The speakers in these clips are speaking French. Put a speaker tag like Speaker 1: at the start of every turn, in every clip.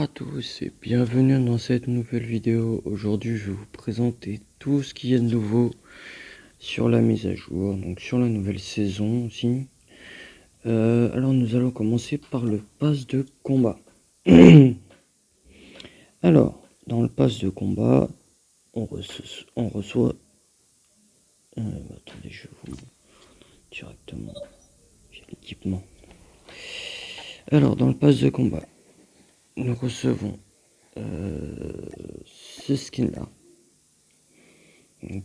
Speaker 1: à tous et bienvenue dans cette nouvelle vidéo. Aujourd'hui je vais vous présenter tout ce qu'il y a de nouveau sur la mise à jour, donc sur la nouvelle saison aussi. Alors nous allons commencer par le pass de combat. Alors dans le pass de combat on reçoit attendez, je vous montre directement, j'ai l'équipement. Alors dans le pass de combat nous recevons ce skin là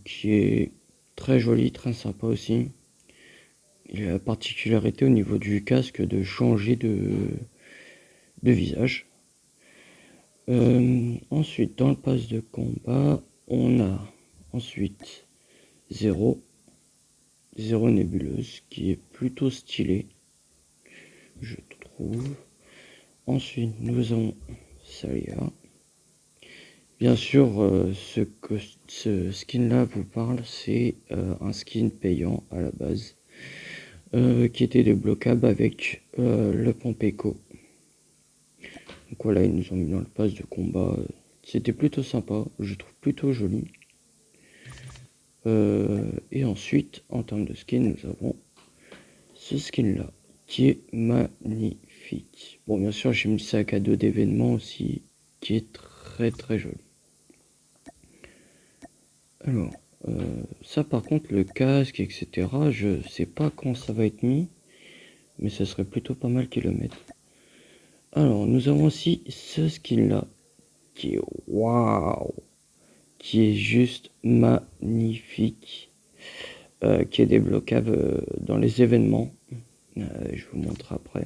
Speaker 1: qui est très joli, très sympa aussi. Il a la particularité au niveau du casque de changer de visage. Ensuite dans le pass de combat on a ensuite Zéro nébuleuse qui est plutôt stylé, je trouve. Ensuite nous avons Salia. Bien sûr, ce skin là vous parle, c'est un skin payant à la base, qui était débloquable avec le Pompeco. Donc voilà, ils nous ont mis dans le pass de combat. C'était plutôt sympa, je trouve plutôt joli. Et ensuite, en termes de skin, nous avons ce skin là qui est magnifique. Bon, bien sûr, j'ai mis le sac à dos d'événements aussi, qui est très joli. Alors, ça par contre, le casque, etc., je sais pas quand ça va être mis, mais ça serait plutôt pas mal qu'ils le mettent. Alors, nous avons aussi ce skin là, qui est waouh, qui est juste magnifique, qui est débloquable dans les événements. Je vous montre après.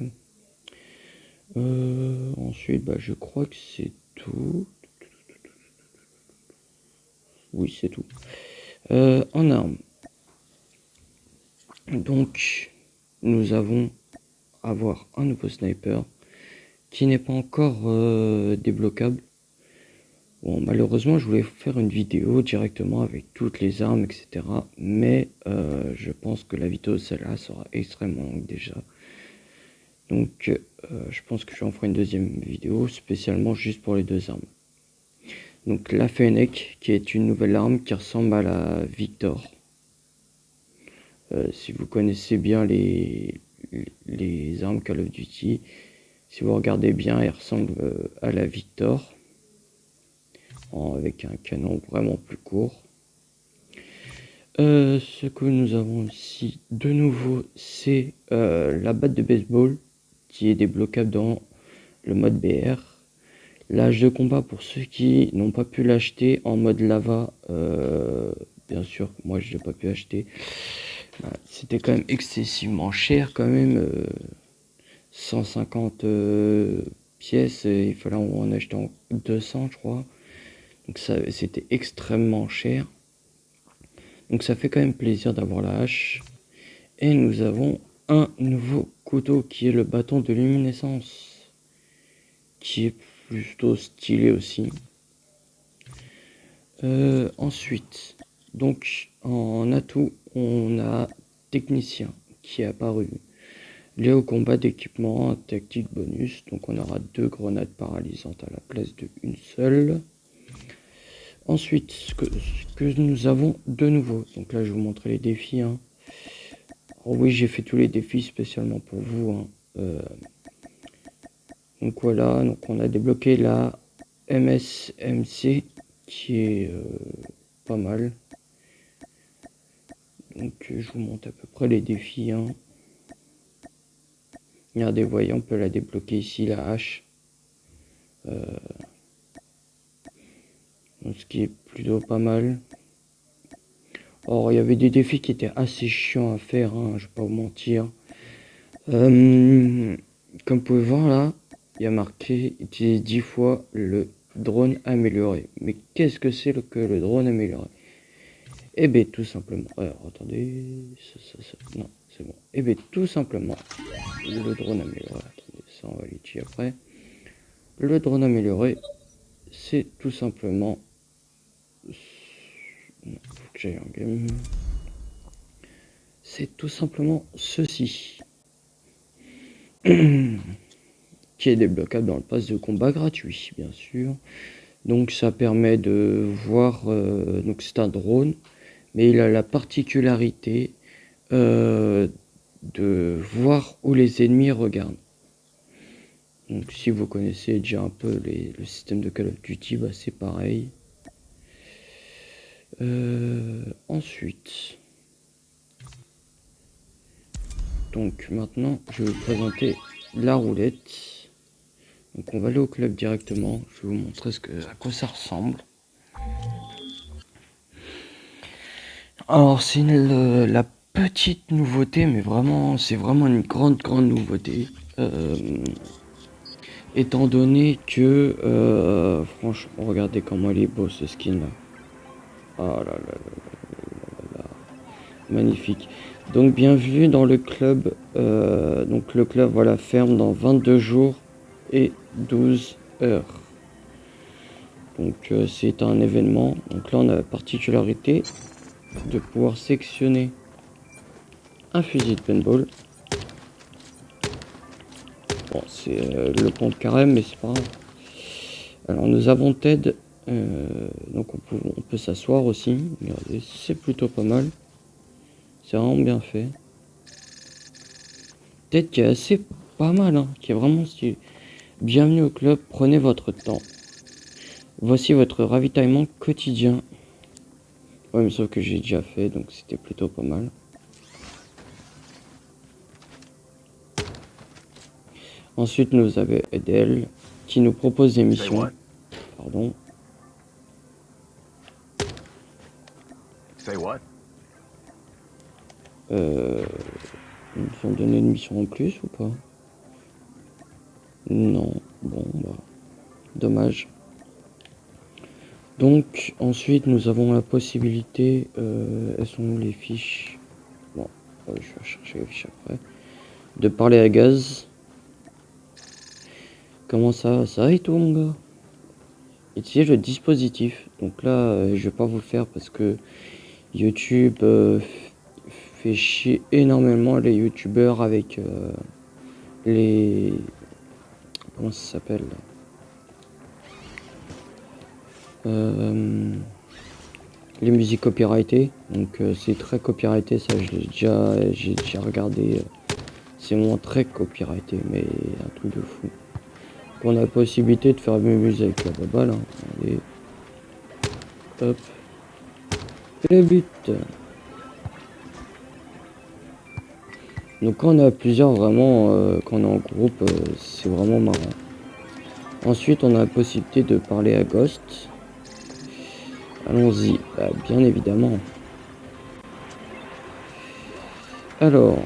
Speaker 1: Ensuite, je crois que c'est tout. Oui, c'est tout. En armes. Donc, nous avons avoir un nouveau sniper qui n'est pas encore débloquable. Bon, malheureusement, je voulais faire une vidéo directement avec toutes les armes, etc. Mais je pense que la vidéo, celle-là, sera extrêmement longue déjà. Donc, je pense que j'en ferai une deuxième vidéo spécialement juste pour les deux armes. Donc, la Fennec, qui est une nouvelle arme qui ressemble à la Victor. Si vous connaissez bien les armes Call of Duty, si vous regardez bien, elle ressemble à la Victor, avec un canon vraiment plus court. Ce que nous avons ici de nouveau, c'est la batte de baseball qui est débloquable dans le mode BR. L'âge de combat, pour ceux qui n'ont pas pu l'acheter en mode lava, bien sûr, moi je l'ai pas pu acheter. C'était quand même excessivement cher quand même, 150 pièces, il fallait en acheter en 200 je crois. Donc ça, c'était extrêmement cher. Donc ça fait quand même plaisir d'avoir la hache. Et nous avons un nouveau couteau qui est le bâton de luminescence, qui est plutôt stylé aussi. Ensuite, donc en atout, on a technicien qui est apparu. Léo combat d'équipement, tactique bonus. Donc on aura 2 grenades paralysantes à la place de une seule. Ensuite, ce que nous avons de nouveau. Donc là, je vais vous montrer les défis. Alors oui, j'ai fait tous les défis spécialement pour vous. Donc voilà, donc on a débloqué la MSMC qui est pas mal. Donc je vous montre à peu près les défis. Regardez, voyez, on peut la débloquer ici, la hache. Ce qui est plutôt pas mal. Or, il y avait des défis qui étaient assez chiants à faire, je vais pas vous mentir. Comme vous pouvez voir là, il y a marqué utiliser 10 fois le drone amélioré. Mais qu'est-ce que c'est que le drone amélioré? Eh bien, tout simplement. Alors, attendez. Non, c'est bon. Eh bien, tout simplement, le drone amélioré. Attendez, ça, on va l'utiliser après. Le drone amélioré, c'est tout simplement. Non, faut que j'aille en game. C'est tout simplement ceci. Qui qui est débloquable dans le pass de combat gratuit, bien sûr. Donc ça permet de voir, donc c'est un drone, mais il a la particularité de voir où les ennemis regardent. Donc si vous connaissez déjà un peu le système de Call of Duty, bah, c'est pareil. Ensuite, donc maintenant je vais vous présenter la roulette. Donc on va aller au club directement. Je vais vous montrer à quoi ça ressemble. Alors c'est la petite nouveauté, mais vraiment c'est vraiment une grande nouveauté. Étant donné que franchement regardez comment il est beau ce skin là. Oh là là là là. Magnifique. Donc bienvenue dans le club. Donc le club voilà ferme dans 22 jours et 12 heures. Donc c'est un événement. Donc là on a la particularité de pouvoir sectionner un fusil de paintball. Bon c'est le pont de carême mais c'est pas grave. Alors nous avons Ted. Donc on peut s'asseoir aussi. Regardez, c'est plutôt pas mal. C'est vraiment bien fait. Ted qui est assez pas mal, hein, qui est vraiment stylé. Bienvenue au club, prenez votre temps. Voici votre ravitaillement quotidien. Ouais, mais sauf que j'ai déjà fait, donc c'était plutôt pas mal. Ensuite, nous avons Edel, qui nous propose des missions. Pardon. Ils nous ont donné une mission en plus ou pas? Non. Bon, bah. Dommage. Donc, ensuite, nous avons la possibilité... elles sont où les fiches? Bon, je vais chercher les fiches après. De parler à Gaz. Comment ça va? Ça va et tout, mon gars? Utilisez le dispositif. Donc là, je vais pas vous le faire parce que YouTube fait chier énormément les youtubeurs avec les... Comment ça s'appelle? Les musiques copyrightées. Donc c'est très copyrighté, ça j'ai déjà regardé. C'est vraiment très copyrighté, mais un truc de fou. On a la possibilité de faire mes musiques avec la baballe. Hein. Allez. Hop. Et le but. Donc quand on a plusieurs, vraiment, quand on est en groupe, c'est vraiment marrant. Ensuite, on a la possibilité de parler à Ghost. Allons-y, bah, bien évidemment. Alors,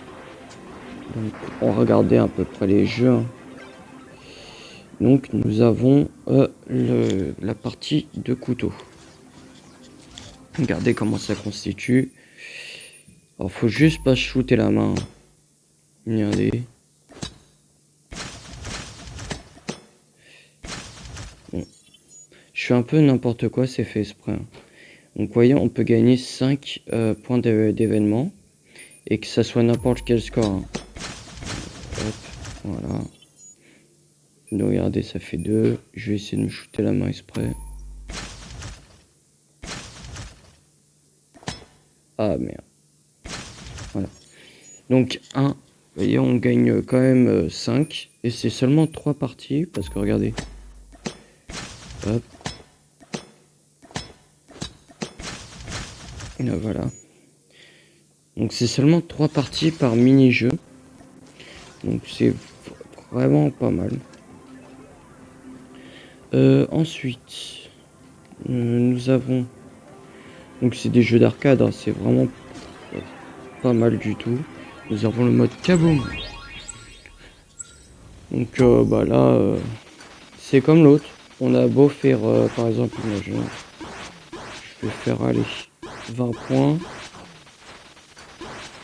Speaker 1: donc, on va regarder à peu près les jeux. Hein. Donc nous avons la partie de couteau. Regardez comment ça constitue. Alors faut juste pas shooter la main. Regardez. Bon. Je fais un peu n'importe quoi, c'est fait exprès. Hein. Donc voyez, on peut gagner 5 points d'événement. Et que ça soit n'importe quel score. Hein. Hop, voilà. Donc regardez, ça fait 2. Je vais essayer de me shooter la main exprès. Ah merde. Voilà. Donc 1. Vous voyez, on gagne quand même 5. Et c'est seulement 3 parties. Parce que regardez. Hop. Et là, voilà. Donc c'est seulement 3 parties par mini-jeu. Donc c'est vraiment pas mal. Ensuite, nous avons... Donc c'est des jeux d'arcade, hein, c'est vraiment pas mal du tout. Nous avons le mode kaboom. Donc bah là, c'est comme l'autre. On a beau faire, par exemple, imaginons, je vais faire aller 20 points.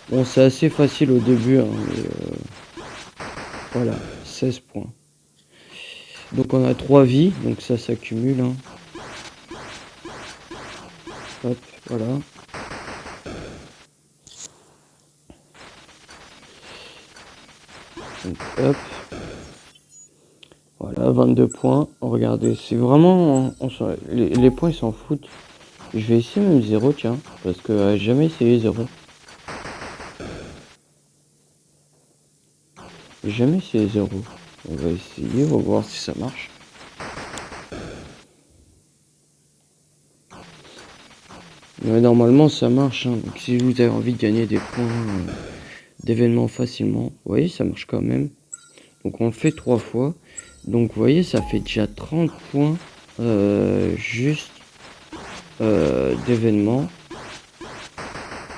Speaker 1: Bon, c'est assez facile au début, hein, mais voilà, 16 points. Donc on a 3 vies, donc ça s'accumule. Hein. Hop, voilà. Donc, hop. 22 points. Regardez, c'est vraiment... les points, ils s'en foutent. Je vais essayer même 0, tiens. Parce que j'ai jamais essayé 0. J'ai jamais essayé 0. On va essayer, on va voir si ça marche. Mais normalement, ça marche. Hein. Donc, si vous avez envie de gagner des points d'événements facilement, vous voyez, ça marche quand même. Donc, on le fait 3 fois. Donc, vous voyez, ça fait déjà 30 points juste d'événements.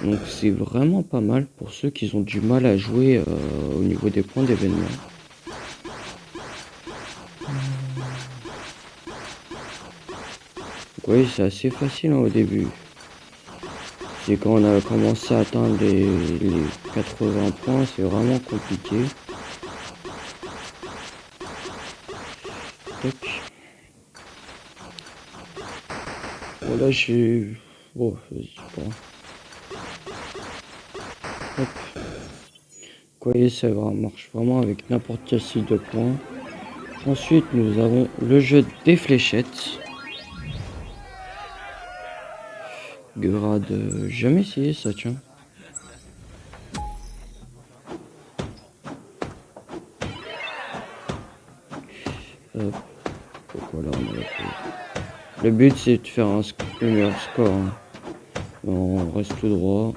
Speaker 1: Donc, c'est vraiment pas mal pour ceux qui ont du mal à jouer au niveau des points d'événements. Oui, c'est assez facile hein, au début. C'est quand on a commencé à atteindre les 80 points, c'est vraiment compliqué. Tac. Bon là j'ai... Oh, vas-y, pas. Hop. Vous voyez, ça marche vraiment avec n'importe quel style de points. Ensuite, nous avons le jeu des fléchettes. Grade, jamais essayé ça, tiens. Hop. Voilà, on a la... Le but c'est de faire le meilleur score. Hein. On reste tout droit.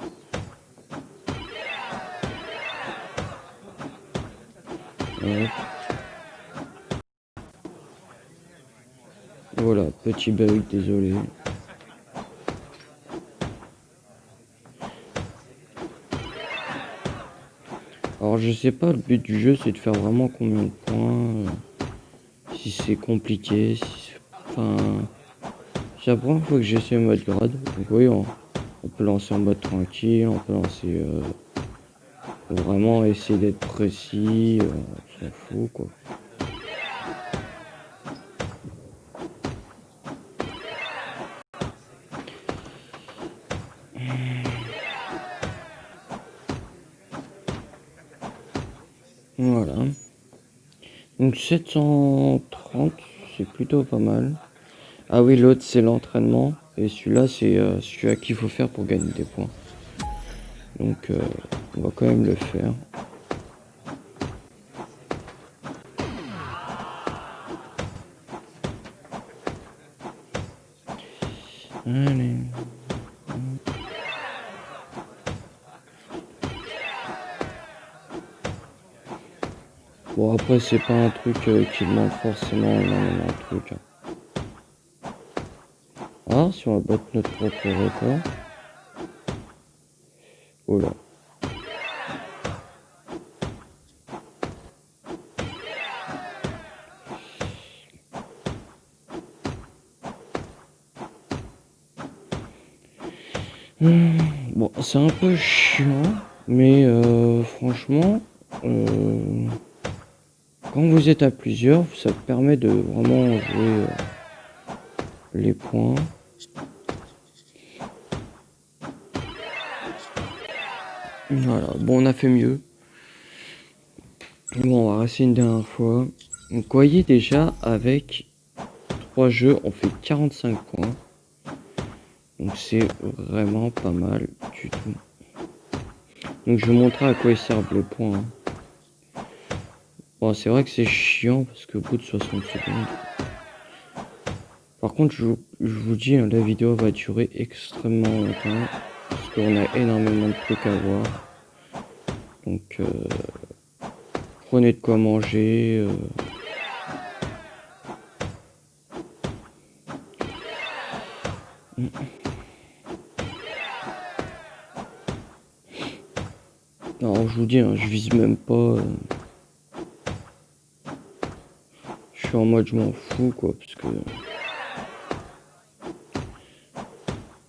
Speaker 1: Hop. Voilà, petit bug, désolé. Alors je sais pas, le but du jeu c'est de faire vraiment combien de points. Si c'est compliqué, si enfin... C'est la première fois que j'essaie le mode grade. Donc oui, on peut lancer en mode tranquille, on peut lancer... vraiment essayer d'être précis, on s'en fout quoi. Voilà. Donc 730, c'est plutôt pas mal. Ah oui, l'autre c'est l'entraînement. Et celui-là c'est celui à qui il faut faire pour gagner des points. Donc on va quand même le faire. Allez. Bon après c'est pas un truc qui demande forcément énormément de trucs. Hein. Ah si on va battre notre propre record. Oh là. Bon c'est un peu chiant mais franchement quand vous êtes à plusieurs ça permet de vraiment jouer les points. Voilà, bon on a fait mieux. Bon on va rester une dernière fois. Donc vous voyez déjà avec 3 jeux on fait 45 points. Donc c'est vraiment pas mal du tout. Donc je vais montrer à quoi ils servent les points. Hein. Bon c'est vrai que c'est chiant parce qu'au bout de 60 secondes. Par contre je vous dis hein, la vidéo va durer extrêmement longtemps. Parce qu'on a énormément de trucs à voir. Donc prenez de quoi manger. Alors je vous dis, hein, je vise même pas. Je suis en mode je m'en fous quoi, parce que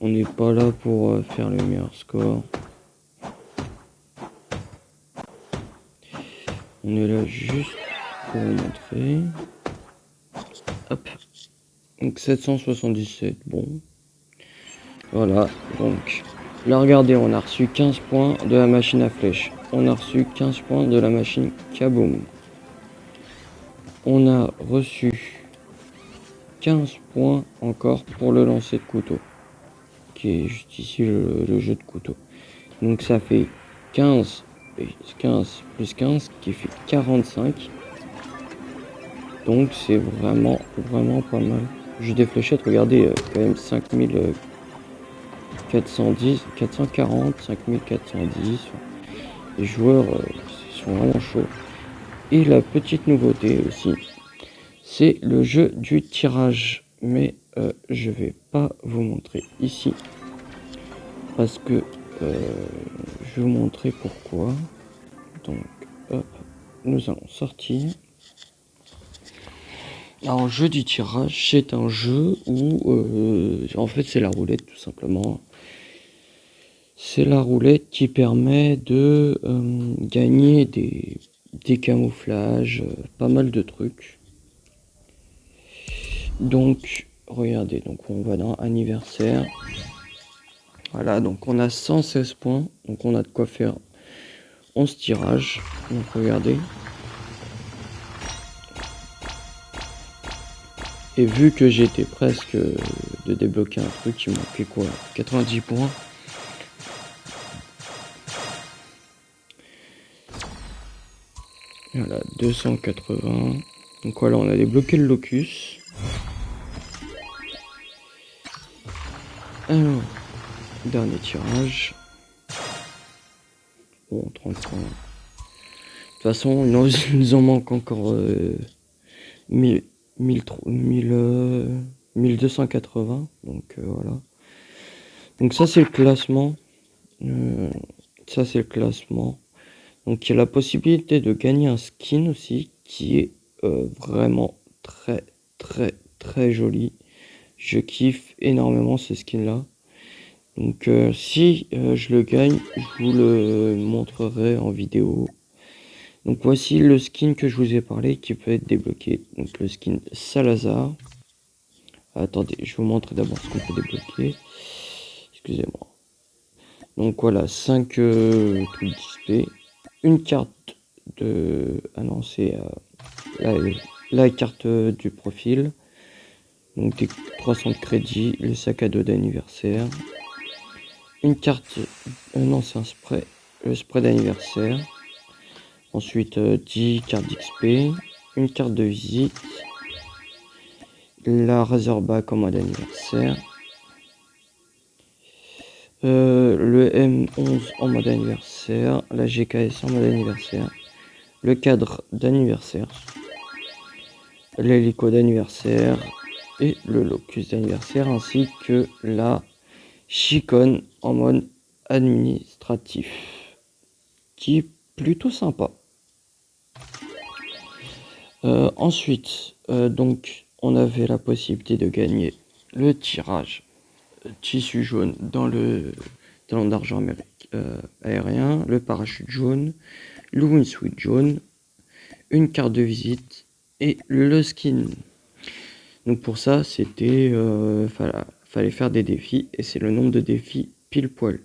Speaker 1: on n'est pas là pour faire le meilleur score. On est là juste pour vous montrer. Hop. Donc 777, bon. Voilà, donc là regardez, on a reçu 15 points de la machine à flèches. On a reçu 15 points de la machine Kaboom. on a reçu 15 points encore pour le lancer de couteau, qui est juste ici le jeu de couteau. Donc ça fait 15 plus 15 qui fait 45. Donc c'est vraiment pas mal. J'ai des fléchettes, regardez, quand même 5410, 440, 5410. Les joueurs sont vraiment chauds. Et la petite nouveauté aussi, c'est le jeu du tirage. Mais je vais pas vous montrer ici. Parce que je vais vous montrer pourquoi. Donc hop, nous allons sortir. Alors, jeu du tirage, c'est un jeu où en fait c'est la roulette tout simplement. C'est la roulette qui permet de gagner des camouflages, pas mal de trucs. Donc regardez, donc on va dans anniversaire. Voilà, donc on a 116 points, donc on a de quoi faire 11 tirages. Donc regardez. Et vu que j'étais presque de débloquer un truc, il manquait quoi, 90 points. Voilà, 280. Donc voilà, on a débloqué le locus. Alors, dernier tirage. Bon, 30 points. De toute façon, il nous en manque encore 1280. Donc voilà. Donc ça, c'est le classement. Ça, c'est le classement. Donc il y a la possibilité de gagner un skin aussi qui est vraiment très joli. Je kiffe énormément ce skin là. Donc si je le gagne, je vous le montrerai en vidéo. Donc voici le skin que je vous ai parlé qui peut être débloqué. Donc le skin Salazar. Attendez, je vous montre d'abord ce qu'on peut débloquer. Excusez-moi. Donc voilà, 5 trucs d'XP. Une carte de... Ah non, c'est la carte du profil. Donc des 300 de crédit, le sac à dos d'anniversaire. Une carte... non, c'est un spray. Le spray d'anniversaire. Ensuite, 10 cartes d'XP. Une carte de visite. La Razorback en mode anniversaire. Le M11 en mode anniversaire. La GKS en mode anniversaire. Le cadre d'anniversaire. L'hélico d'anniversaire. Et le locus d'anniversaire. Ainsi que la Chicone en mode administratif. Qui est plutôt sympa. Ensuite, donc, on avait la possibilité de gagner le tirage tissu jaune dans le talon d'argent aérien, le parachute jaune, le wingsuit jaune, une carte de visite et le skin. Donc pour ça, c'était fallait faire des défis et c'est le nombre de défis pile poil.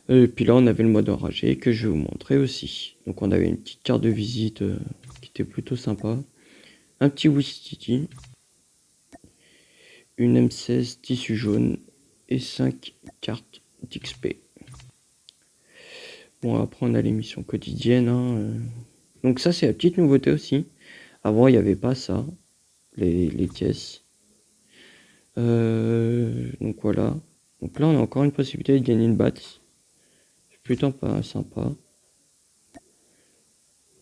Speaker 1: Et puis là, on avait le mode enragé que je vais vous montrer aussi. Donc on avait une petite carte de visite qui était plutôt sympa. Un petit Wistiti. Une M16 tissu jaune. Et 5 cartes d'XP. Bon, après on a l'émission quotidienne. Donc ça, c'est la petite nouveauté aussi. Avant, il n'y avait pas ça. Les caisses. Donc voilà. Donc là, on a encore une possibilité de gagner une batte. Plutôt pas sympa.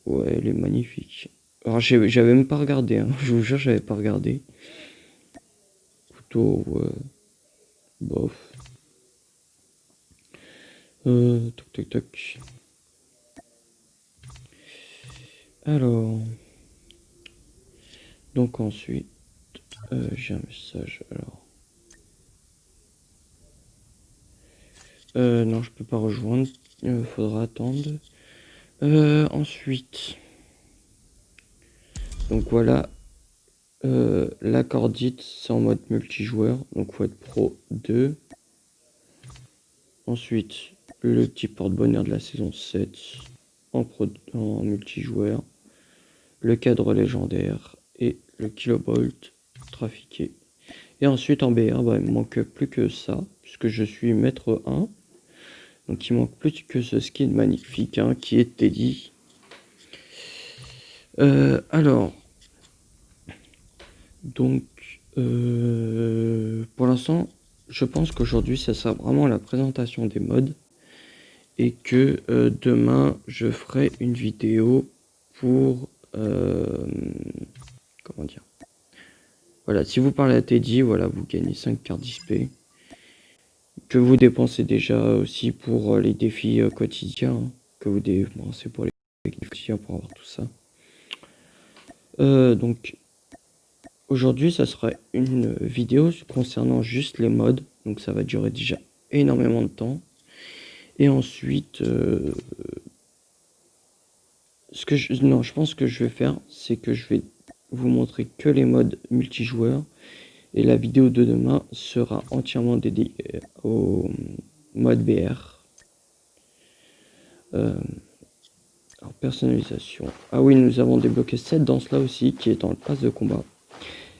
Speaker 1: Ouais, elle est magnifique. Alors j'avais même pas regardé, hein. Je vous jure, j'avais pas regardé. Plutôt, bof. Toc toc toc. Alors. Donc ensuite, j'ai un message. Alors. Non, je peux pas rejoindre. Faudra attendre. Ensuite. Donc voilà. La cordite, c'est en mode multijoueur. Donc faut être pro 2. Ensuite, le petit porte-bonheur de la saison 7 en multijoueur. le cadre légendaire et le kilobolt trafiqué. Et ensuite en BR, bah, il me manque plus que ça, puisque je suis maître 1. Donc il manque plus que ce skin magnifique hein, qui est Teddy. Alors, donc pour l'instant, je pense qu'aujourd'hui ça sera vraiment la présentation des mods. Et que demain je ferai une vidéo pour comment dire, voilà, si vous parlez à Teddy, voilà, vous gagnez 5 cartes d'XP que vous dépensez déjà aussi pour les défis quotidiens hein, que vous dépensez pour les défis quotidiens pour avoir tout ça. Donc aujourd'hui ça sera une vidéo concernant juste les mods, donc ça va durer déjà énormément de temps. Et ensuite je pense que je vais faire, c'est que je vais vous montrer que les modes multijoueurs. Et la vidéo de demain sera entièrement dédiée au mode BR. Alors, personnalisation. Ah oui, nous avons débloqué cette danse-là aussi, qui est dans le pass de combat.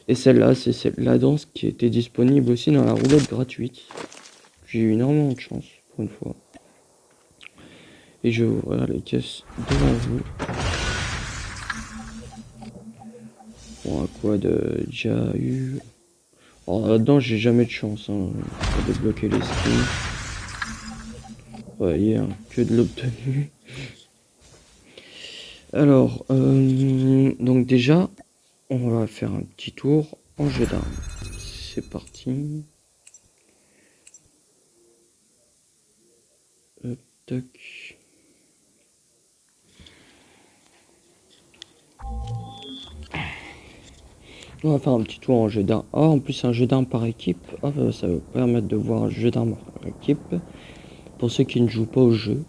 Speaker 1: Et celle-là, c'est la danse qui était disponible aussi dans la roulotte gratuite. J'ai eu énormément de chance, pour une fois. Et je vais ouvrir les caisses devant vous. Bon, à quoi de déjà eu. Alors là-dedans, j'ai jamais de chance hein, pour débloquer les skins. Vous voyez, hein, que de l'obtenu. Alors, donc déjà, on va faire un petit tour en jeu d'armes. C'est parti. Hop, tac. On va faire un petit tour en jeu d'armes. Ah, en plus, un jeu d'armes par équipe. Ah, ça va vous permettre de voir un jeu d'armes par équipe. Pour ceux qui ne jouent pas au jeu.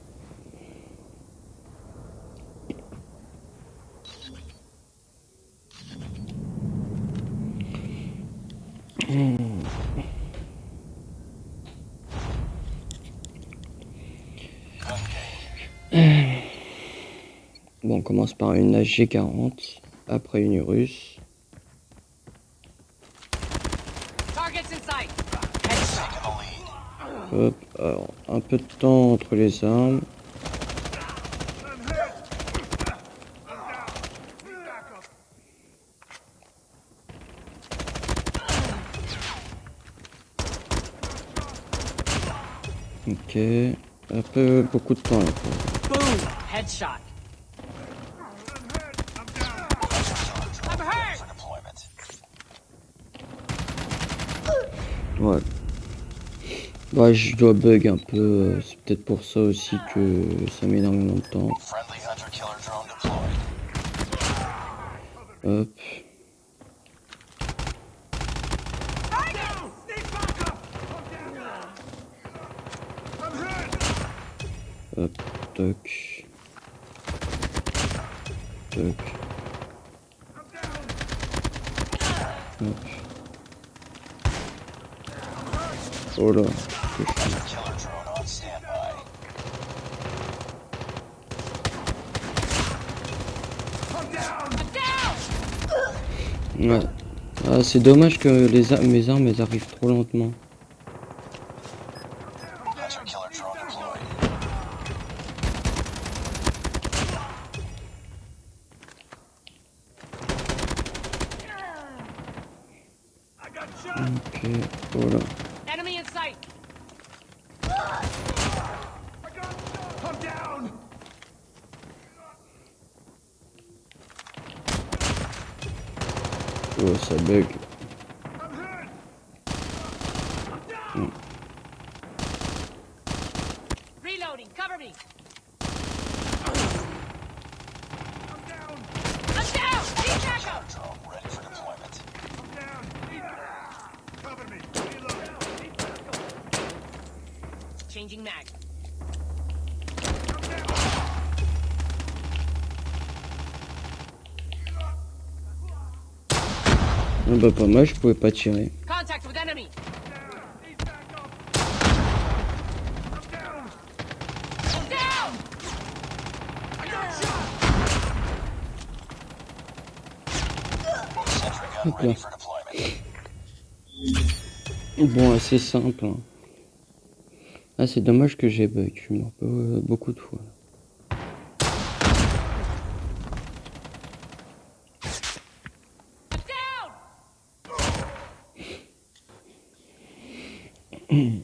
Speaker 1: Bon, on commence par une HG40. Après une Urus. Hop, alors, un peu de temps entre les armes. Ok, un peu beaucoup de temps là. Ouais. Ouais, je dois bug un peu, c'est peut-être pour ça aussi que ça met énormément de temps. Hop. Hop, toc. Toc. Hop. Oh là. Ouais. Ah, c'est dommage que mes armes elles arrivent trop lentement. Ok, voilà. Oh, ça bug.
Speaker 2: Reloading, cover me. Changing mag.
Speaker 1: Ah bah pas mal, je pouvais pas tirer.
Speaker 2: Contact with enemy.
Speaker 1: Hop là. Bon, c'est simple. Hein. Ah, c'est dommage que j'ai bug. Je meurs beaucoup de fois.
Speaker 2: Down!